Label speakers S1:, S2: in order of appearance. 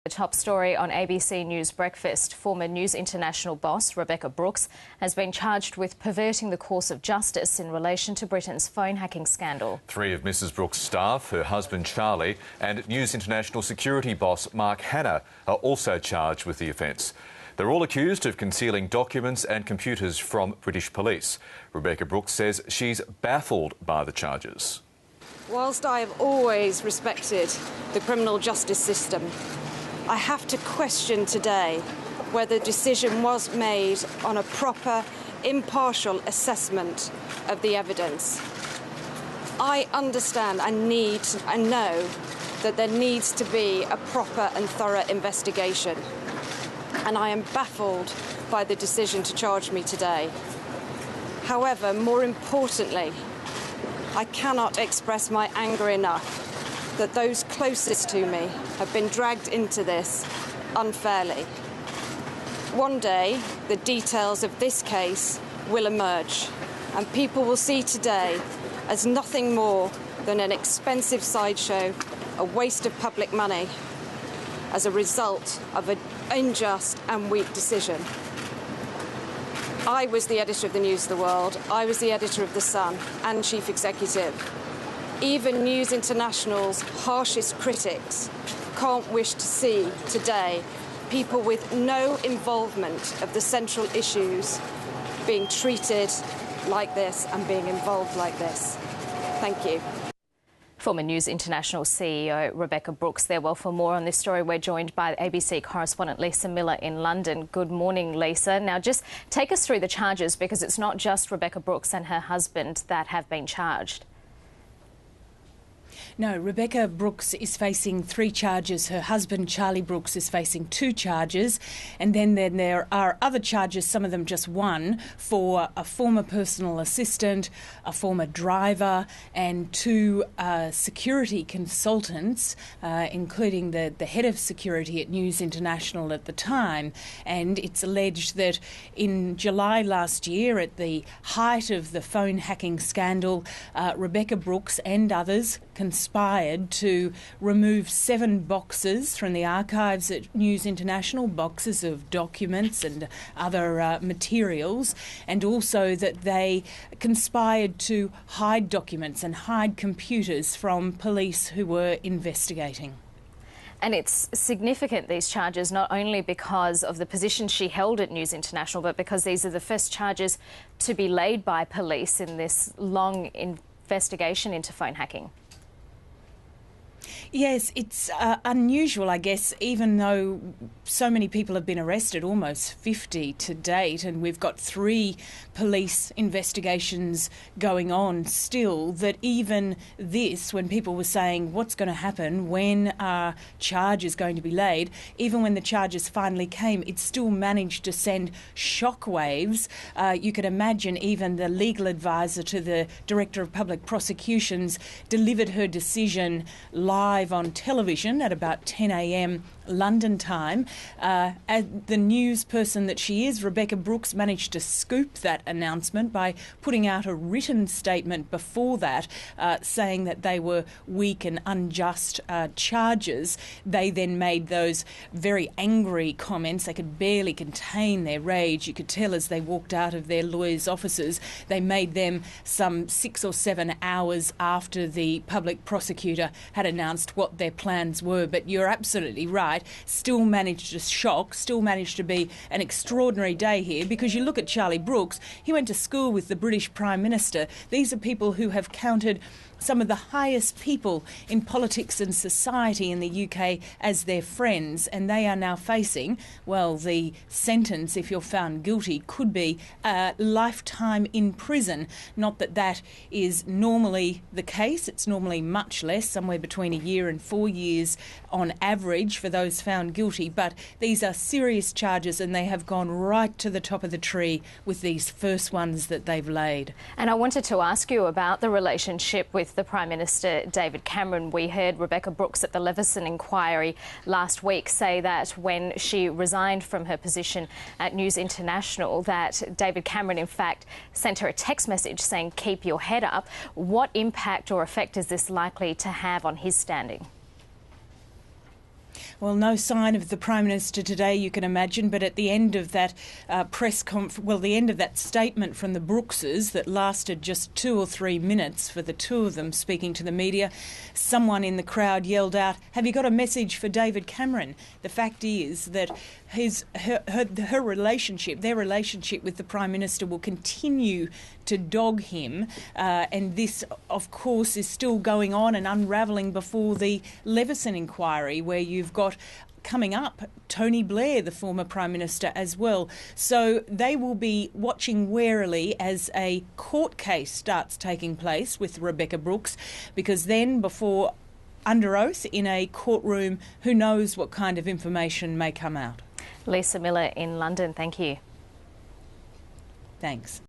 S1: The top story on ABC News Breakfast. Former News International boss Rebekah Brooks has been charged with perverting the course of justice in relation to Britain's phone hacking scandal.
S2: Three of Mrs Brooks' staff, her husband Charlie and News International security boss Mark Hanna are also charged with the offence. They're all accused of concealing documents and computers from British police. Rebekah Brooks says she's baffled by the charges.
S3: Whilst I have always respected the criminal justice system, I have to question today whether the decision was made on a proper, impartial assessment of the evidence. I understand and know that there needs to be a proper and thorough investigation, and I am baffled by the decision to charge me today. However, more importantly, I cannot express my anger enough that those closest to me have been dragged into this unfairly. One day, the details of this case will emerge, and people will see today as nothing more than an expensive sideshow, a waste of public money, as a result of an unjust and weak decision. I was the editor of the News of the World, I was the editor of The Sun and chief executive. Even News International's harshest critics can't wish to see today people with no involvement of the central issues being treated like this and being involved like this. Thank you.
S1: Former News International CEO Rebekah Brooks there. Well, for more on this story, we're joined by ABC correspondent Lisa Millar in London. Good morning, Lisa. Now, just take us through the charges, because it's not just Rebekah Brooks and her husband that have been charged.
S4: No, Rebekah Brooks is facing 3 charges. Her husband, Charlie Brooks, is facing 2 charges. And then there are other charges, some of them just 1, for a former personal assistant, a former driver and 2 security consultants, including the head of security at News International at the time. And it's alleged that in July last year, at the height of the phone hacking scandal, Rebekah Brooks and others conspired to remove 7 boxes from the archives at News International, boxes of documents and other materials, and also that they conspired to hide documents and hide computers from police who were investigating.
S1: And it's significant, these charges, not only because of the position she held at News International, but because these are the first charges to be laid by police in this long investigation into phone hacking.
S4: Yes, it's unusual, I guess, even though so many people have been arrested, almost 50 to date, and we've got 3 police investigations going on still, that even this, when people were saying what's going to happen, when are charges going to be laid, even when the charges finally came, it still managed to send shockwaves. You could imagine even the legal advisor to the Director of Public Prosecutions delivered her decision live on television at about 10 a.m. London time. The news person that she is, Rebekah Brooks, managed to scoop that announcement by putting out a written statement before that, saying that they were weak and unjust charges. They then made those very angry comments. They could barely contain their rage. You could tell as they walked out of their lawyers' offices. They made them some 6 or 7 hours after the public prosecutor had announced what their plans were. But you're absolutely right. Still managed to shock, still managed to be an extraordinary day here, because you look at Charlie Brooks, he went to school with the British Prime Minister. These are people who have counted some of the highest people in politics and society in the UK as their friends, and they are now facing, well, the sentence, if you're found guilty, could be a lifetime in prison. Not that that is normally the case. It's normally much less, somewhere between 1 year and 4 years on average for those found guilty. But these are serious charges, and they have gone right to the top of the tree with these first ones that they've laid.
S1: And I wanted to ask you about the relationship with the Prime Minister David Cameron. We heard Rebekah Brooks at the Leveson inquiry last week say that when she resigned from her position at News International, that David Cameron in fact sent her a text message saying, "Keep your head up." What impact or effect is this likely to have on his standing?
S4: Well, no sign of the Prime Minister today, you can imagine, but at the end of that the end of that statement from the Brookses that lasted just 2 or 3 minutes for the two of them speaking to the media, someone in the crowd yelled out, "Have you got a message for David Cameron?" The fact is that their relationship with the Prime Minister will continue to dog him, and this, of course, is still going on and unravelling before the Leveson inquiry, where you've got coming up Tony Blair, the former Prime Minister, as well. So they will be watching warily as a court case starts taking place with Rebekah Brooks, because then before under oath in a courtroom, who knows what kind of information may come out.
S1: Lisa Millar in London, thank you.
S4: Thanks.